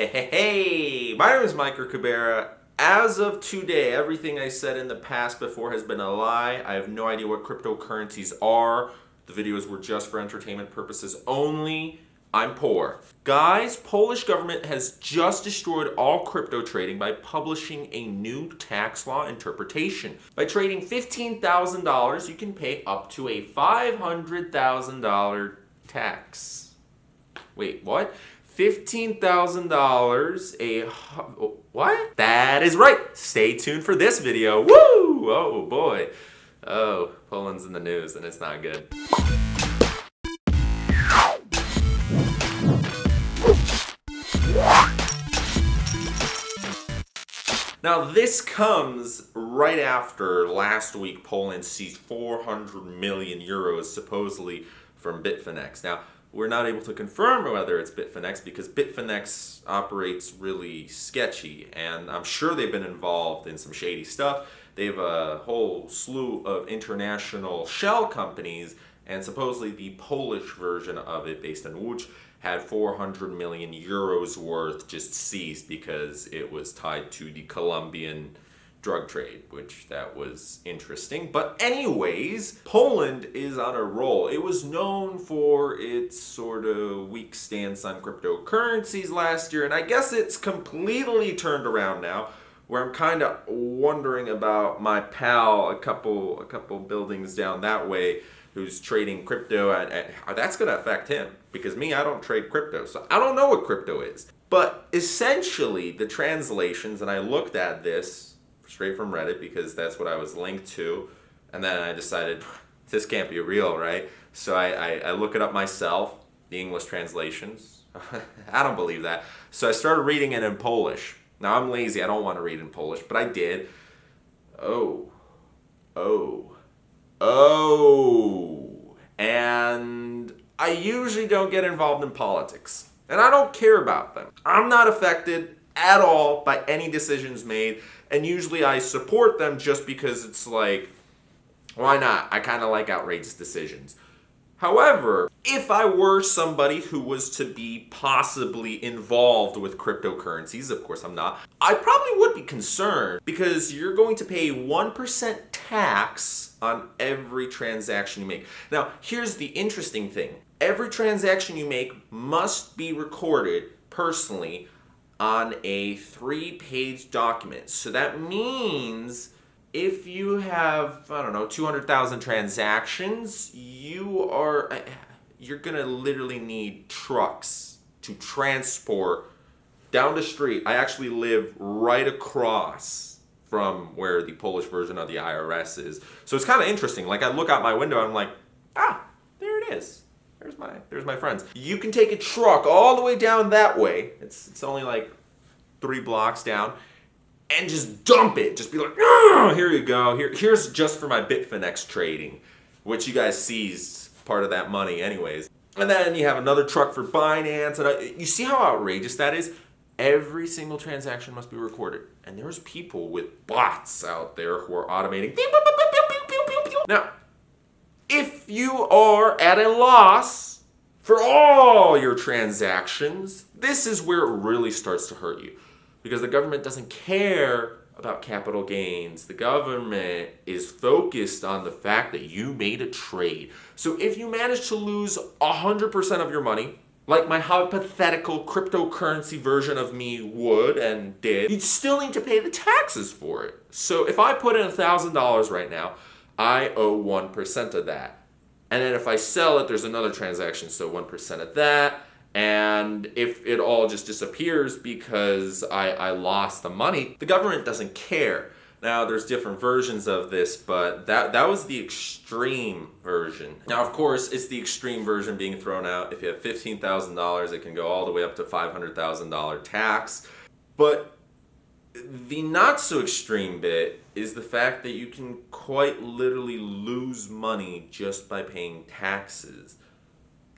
Hey, my name is Micro Cabrera. As of today, everything I said in the past before has been a lie. I have no idea what cryptocurrencies are. The videos were just for entertainment purposes only. I'm poor. Guys, Polish government has just destroyed all crypto trading by publishing a new tax law interpretation. By trading $15,000, you can pay up to a $500,000 tax. Wait, what? $15,000 what? That is right. Stay tuned for this video. Woo! Oh boy. Oh, Poland's in the news and it's not good. Now this comes right after last week Poland seized 400 million euros supposedly from Bitfinex. Now, we're not able to confirm whether it's Bitfinex because Bitfinex operates really sketchy, and I'm sure they've been involved in some shady stuff. They have a whole slew of international shell companies, and supposedly the Polish version of it, based in Łódź, had 400 million euros worth just seized because it was tied to the Colombian drug trade, which that was interesting. But anyways, Poland is on a roll. It was known for its sort of weak stance on cryptocurrencies last year, and I guess it's completely turned around now, where I'm kind of wondering about my pal a couple buildings down that way who's trading crypto, and that's going to affect him, because me, I don't trade crypto, so I don't know what crypto is. But essentially, the translations, and I looked at this straight from Reddit because that's what I was linked to, and then I decided this can't be real, right? So I look it up myself, the English translations. I don't believe that. So I started reading it in Polish. Now I'm lazy, I don't want to read in Polish, but I did. And I usually don't get involved in politics, and I don't care about them. I'm not affected at all by any decisions made, and usually I support them just because it's like, why not? I kind of like outrageous decisions. However, if I were somebody who was to be possibly involved with cryptocurrencies, of course I'm not, I probably would be concerned because you're going to pay 1% tax on every transaction you make. Now, here's the interesting thing. Every transaction you make must be recorded personally on a 3-page document. So that means if you have, 200,000 transactions, you're gonna literally need trucks to transport down the street. I actually live right across from where the Polish version of the IRS is. So it's kind of interesting. Like, I look out my window and I'm like, there it is. There's my friends. You can take a truck all the way down that way. It's only like 3 blocks down, and just dump it. Just be like, here you go. Here's just for my Bitfinex trading, which you guys seized part of that money anyways. And then you have another truck for Binance, and you see how outrageous that is? Every single transaction must be recorded, and there's people with bots out there who are automating. Now, if you are at a loss for all your transactions, this is where it really starts to hurt you, because the government doesn't care about capital gains. The government is focused on the fact that you made a trade. So if you manage to lose 100% of your money, like my hypothetical cryptocurrency version of me would and did, you'd still need to pay the taxes for it. So if I put in $1,000 right now, I owe 1% of that. And then if I sell it, there's another transaction, so 1% of that. And if it all just disappears because I lost the money, the government doesn't care. Now, there's different versions of this, but that was the extreme version. Now, of course, it's the extreme version being thrown out. If you have $15,000, it can go all the way up to $500,000 tax. But the not so extreme bit is the fact that you can quite literally lose money just by paying taxes.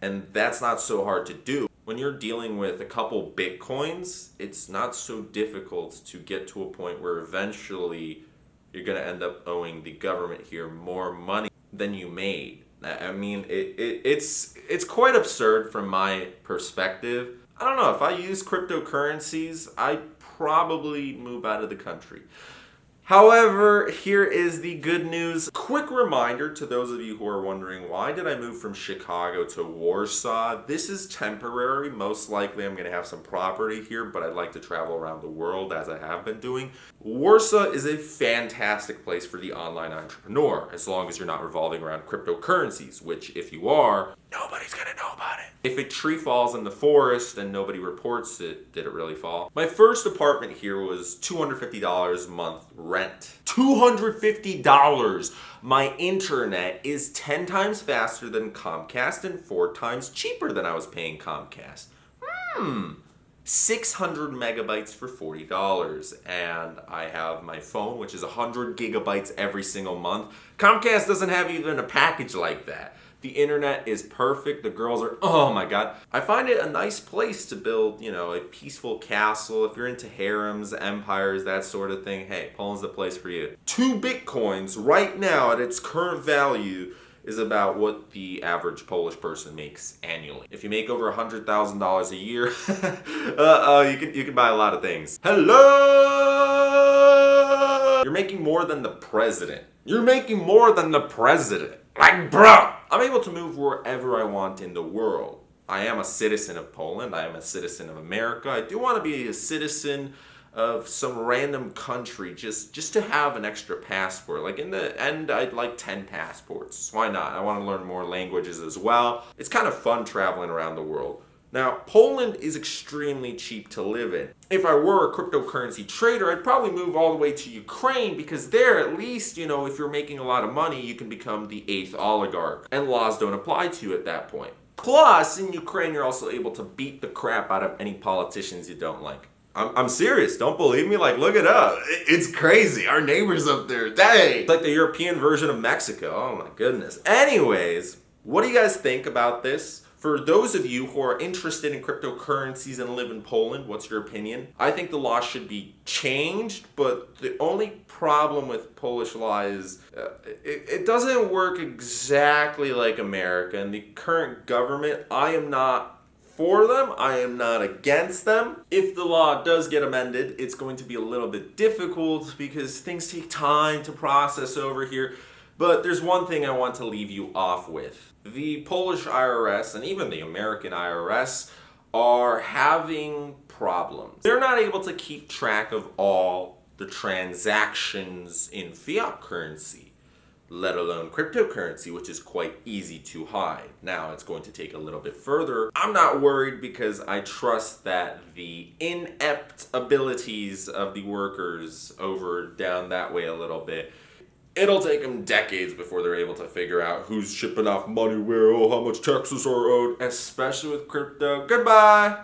And that's not so hard to do. When you're dealing with a couple Bitcoins, it's not so difficult to get to a point where eventually you're going to end up owing the government here more money than you made. I mean, it's quite absurd from my perspective. I don't know, if I use cryptocurrencies, I'd probably move out of the country. However, here is the good news. Quick reminder to those of you who are wondering, why did I move from Chicago to Warsaw? This is temporary. Most likely I'm going to have some property here, but I'd like to travel around the world as I have been doing. Warsaw is a fantastic place for the online entrepreneur, as long as you're not revolving around cryptocurrencies, which if you are, nobody's going to know about it. If a tree falls in the forest and nobody reports it, did it really fall? My first apartment here was $250 a month rent. $250! My internet is 10 times faster than Comcast and 4 times cheaper than I was paying Comcast. 600 megabytes for $40. And I have my phone, which is 100 gigabytes every single month. Comcast doesn't have even a package like that. The internet is perfect. The girls are, oh my God. I find it a nice place to build, a peaceful castle. If you're into harems, empires, that sort of thing, hey, Poland's the place for you. 2 Bitcoins right now at its current value is about what the average Polish person makes annually. If you make over $100,000 a year, you can buy a lot of things. Hello! You're making more than the president. You're making more than the president. Like, bro! I'm able to move wherever I want in the world. I am a citizen of Poland. I am a citizen of America. I do want to be a citizen of some random country just to have an extra passport. Like in the end, I'd like 10 passports. Why not? I want to learn more languages as well. It's kind of fun traveling around the world. Now, Poland is extremely cheap to live in. If I were a cryptocurrency trader, I'd probably move all the way to Ukraine, because there, at least, if you're making a lot of money, you can become the 8th oligarch, and laws don't apply to you at that point. Plus, in Ukraine, you're also able to beat the crap out of any politicians you don't like. I'm serious. Don't believe me? Like, look it up. It's crazy. Our neighbors up there, dang! It's like the European version of Mexico. Oh my goodness. Anyways, what do you guys think about this? For those of you who are interested in cryptocurrencies and live in Poland, what's your opinion? I think the law should be changed, but the only problem with Polish law is it doesn't work exactly like America. And the current government, I am not for them. I am not against them. If the law does get amended, it's going to be a little bit difficult because things take time to process over here. But there's one thing I want to leave you off with. The Polish IRS and even the American IRS are having problems. They're not able to keep track of all the transactions in fiat currency, let alone cryptocurrency, which is quite easy to hide. Now, it's going to take a little bit further. I'm not worried because I trust that the inept abilities of the workers over down that way a little bit, it'll take them decades before they're able to figure out who's shipping off money where, how much taxes are owed, especially with crypto. Goodbye!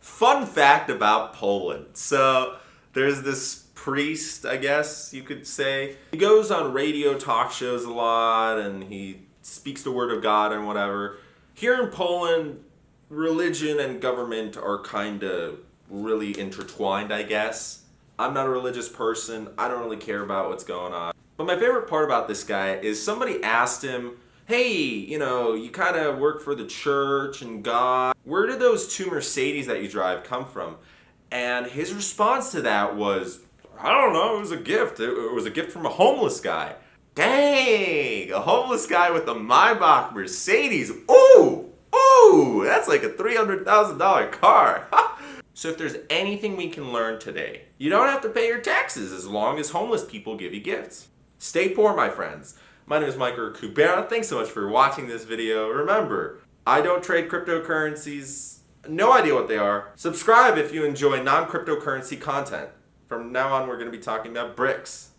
Fun fact about Poland. So, there's this priest, I guess you could say. He goes on radio talk shows a lot, and he speaks the word of God and whatever. Here in Poland, religion and government are kind of really intertwined, I guess. I'm not a religious person. I don't really care about what's going on. But my favorite part about this guy is somebody asked him, hey, you kind of work for the church and God. Where did those 2 Mercedes that you drive come from? And his response to that was, I don't know, it was a gift. It was a gift from a homeless guy. Dang, a homeless guy with a Maybach Mercedes. Ooh, that's like a $300,000 car. So if there's anything we can learn today, you don't have to pay your taxes as long as homeless people give you gifts. Stay poor, my friends. My name is Michael Kubera. Thanks so much for watching this video. Remember, I don't trade cryptocurrencies. No idea what they are. Subscribe if you enjoy non-cryptocurrency content. From now on, we're going to be talking about bricks.